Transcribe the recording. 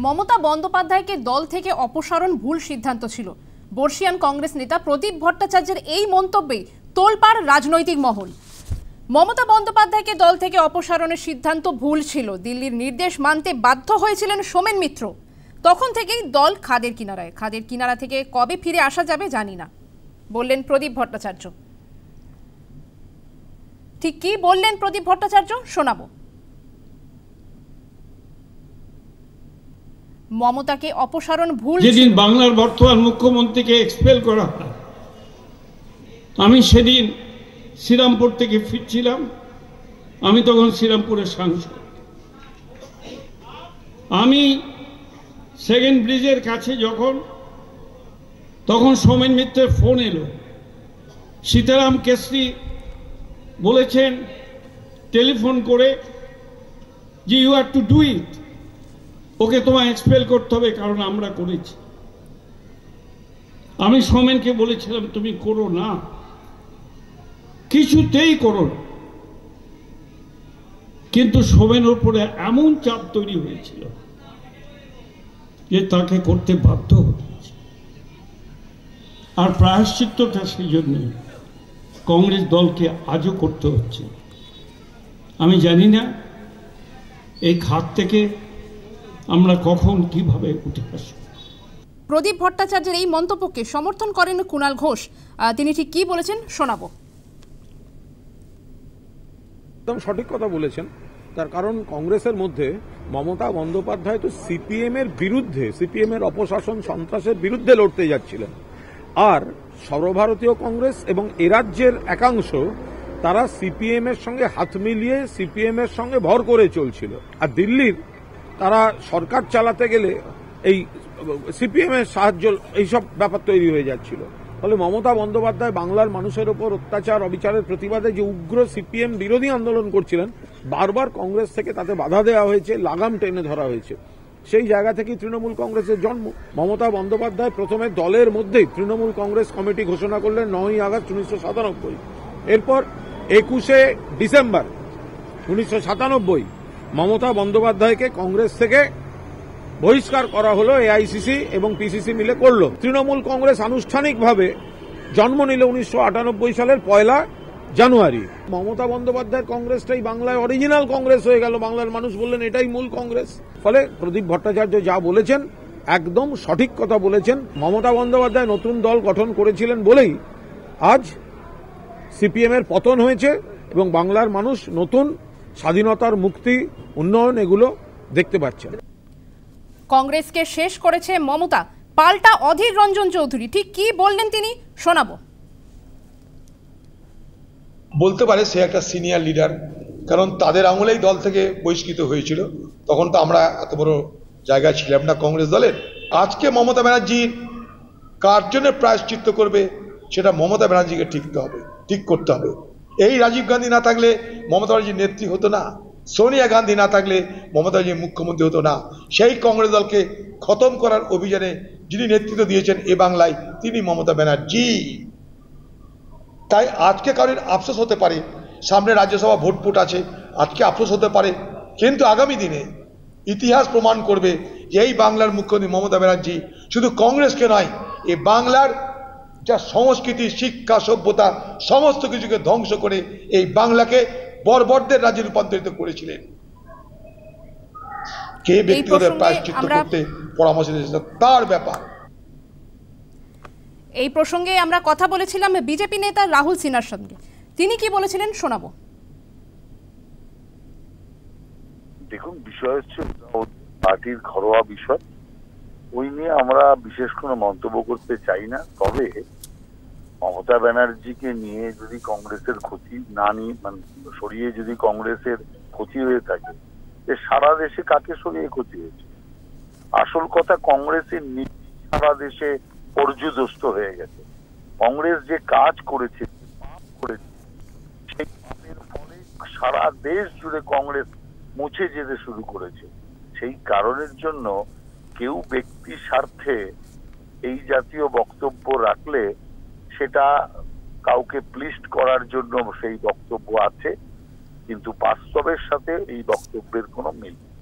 মমতা বন্দ্যোপাধ্যায়কে দল থেকে অপসারণ ভুল সিদ্ধান্ত ছিল। বর্ষিয়ান কংগ্রেস নেতা প্রদীপ ভট্টাচার্যের এই মন্তব্যে তোলপাড় রাজনৈতিক মহল। মমতা বন্দ্যোপাধ্যায়কে দল থেকে অপসারণের সিদ্ধান্ত ভুল ছিল। দিল্লির নির্দেশ মানতে বাধ্য হয়েছিলেন সোমেন মিত্র। তখন থেকেই দল খাদের কিনারায়। খাদের কিনারা থেকে কবে ফিরে আসা যাবে জানি না, বললেন প্রদীপ ভট্টাচার্য। ঠিক কি বললেন প্রদীপ ভট্টাচার্য শোনাবো। মমতাকে অপসারণ ভুল। যেদিন বাংলার বর্তমান মুখ্যমন্ত্রীকে এক্সপেল করা হয়, আমি সেদিন শ্রীরামপুর থেকে ফিরছিলাম। আমি তখন শ্রীরামপুরের সাংসদ। আমি সেকেন্ড ব্রিজের কাছে তখন সোমেন মিত্রের ফোন এলো। সীতারাম কেশরী বলেছেন টেলিফোন করে যে you have to do it, okay তোমায় এক্সপেল করতে হবে, কারণ আমরা করেছি। আমি সোমেনকে বলেছিলাম তুমি করো না, কিছুতেই করো না। কিন্তু সোমেনের উপরে এমন চাপ তৈরি হয়েছিল যে তাকে করতে বাধ্য হয়েছে। আর প্রায়শ্চিত্তটা সেই জন্য কংগ্রেস দলকে আজও করতে হচ্ছে। আমি জানি না এই খাত থেকে আমরা কখন কিভাবে উঠে আসব। প্রদীপ ভট্টাচার্যের এই মন্তব্যকে সমর্থন করেন কুণাল ঘোষ। তিনি ঠিক কি বলেছেন শোনাবো। একদম সঠিক কথা বলেছেন। তার কারণ কংগ্রেসের মধ্যে মমতা বন্দ্যোপাধ্যায় তো সিপিএম এর বিরুদ্ধে, সিপিএম এর অপশাসন সন্ত্রাসের বিরুদ্ধে লড়তে যাচ্ছিলেন। আর সর্বভারতীয় কংগ্রেস এবং এ রাজ্যের একাংশ তারা সিপিএম এর সঙ্গে হাত মিলিয়ে সিপিএম এর সঙ্গে ভর করে চলছিল। আর দিল্লির তারা সরকার চালাতে গেলে এই সিপিএম এর সাহায্য, এইসব ব্যাপার তৈরি হয়ে যাচ্ছিল। ফলে মমতা বন্দ্যোপাধ্যায় বাংলার মানুষের ওপর অত্যাচার অবিচারের প্রতিবাদে যে উগ্র সিপিএম বিরোধী আন্দোলন করছিলেন, বারবার কংগ্রেস থেকে তাতে বাধা দেওয়া হয়েছে, লাগাম টেনে ধরা হয়েছে। সেই জায়গা থেকেই তৃণমূল কংগ্রেসের জন্ম। মমতা বন্দ্যোপাধ্যায় প্রথমে দলের মধ্যেই তৃণমূল কংগ্রেস কমিটি ঘোষণা করলেন 9ই আগস্ট 1997। এরপর 21শে ডিসেম্বর 1997 মমতা বন্দ্যোপাধ্যায়কে কংগ্রেস থেকে বহিষ্কার করা হলো। এআইসিসি এবং পিসিসি মিলে করল। তৃণমূল কংগ্রেস আনুষ্ঠানিকভাবে জন্ম নিল 1998 সালের 1 জানুয়ারি। মমতা বন্দ্যোপাধ্যায়ের কংগ্রেসটাই বাংলায় অরিজিনাল কংগ্রেস হয়ে গেল। বাংলার মানুষ বললেন এটাই মূল কংগ্রেস। ফলে প্রদীপ ভট্টাচার্য যা বলেছেন একদম সঠিক কথা বলেছেন। মমতা বন্দ্যোপাধ্যায় নতুন দল গঠন করেছিলেন বলেই আজ সিপিএম এর পতন হয়েছে এবং বাংলার মানুষ নতুন স্বাধীনতার, মুক্তি, উন্নয়ন এগুলো দেখতে পাচ্ছেন। কংগ্রেসকে শেষ করেছে মমতা, পাল্টা অধীর রঞ্জন চৌধুরী। ঠিক কি বললেন তিনি শোনাবো। বলতে পারে সে একটা সিনিয়র লিডার, কারণ তাদের আমলেই দল থেকে বহিষ্কৃত হয়েছিল। তখন তো আমরা এত বড় জায়গায় ছিলাম না কংগ্রেস দলের। আজকে মমতা ব্যানার্জি কার জন্য প্রায়শ্চিত্ত করবে সেটা মমতা ব্যানার্জিকে ঠিক করতে হবে। এই রাজীব গান্ধী না থাকলে মমতা ব্যানার্জির নেত্রী হতো না, সোনিয়া গান্ধী না থাকলে মমতা ব্যানার্জি মুখ্যমন্ত্রী হতো না। সেই কংগ্রেস দলকে খতম করার অভিযানে যিনি নেতৃত্ব দিয়েছেন এ বাংলায় তিনি মমতা ব্যানার্জি। তাই আজকে কারোর আফসোস হতে পারে, সামনে রাজ্যসভা ভোট আছে, আজকে আফসোস হতে পারে, কিন্তু আগামী দিনে ইতিহাস প্রমাণ করবে যে এই বাংলার মুখ্যমন্ত্রী মমতা ব্যানার্জি শুধু কংগ্রেসকে নয়, এই বাংলার যা সংস্কৃতি, শিক্ষা, সভ্যতা সমস্ত কিছুকে ধ্বংস করে এই বাংলাকে বর্বরদের রাজ্যে রূপান্তরিত করেছিলেন। কে ব্যক্তিগত প্রায়শ্চিত্ত করতে পরামর্শ দিয়েছে তার ব্যাপার। এই প্রসঙ্গে আমরা কথা বলেছিলাম বিজেপি নেতা রাহুল সিনহার সঙ্গে। তিনি কি বলেছিলেন শোনাবো। দেখুন, বিষয় হচ্ছে পার্টির ঘরোয়া বিষয়, ওই নিয়ে আমরা বিশেষ কোনো মন্তব্য করতে চাই না। তবে মমতা ব্যানার্জিকে নিয়ে যদি কংগ্রেসের ক্ষতি না নিয়ে, মানে সরিয়ে যদি কংগ্রেসের ক্ষতি হয়ে থাকে, সারা দেশে কাকে সরিয়ে ক্ষতি হয়েছে? আসল কথা কংগ্রেসের নীতি সারা দেশে পর্যদস্ত হয়ে গেছে। কংগ্রেস যে কাজ করেছে সেই কাজের ফলে সারা দেশ জুড়ে কংগ্রেস মুছে যেতে শুরু করেছে। সেই কারণের জন্য কেউ ব্যক্তি স্বার্থে এই জাতীয় বক্তব্য রাখলে সেটা কাউকে প্লিস্ট করার জন্য সেই বক্তব্য আছে, কিন্তু বাস্তবের সাথে এই বক্তব্যের কোনো মিল নেই।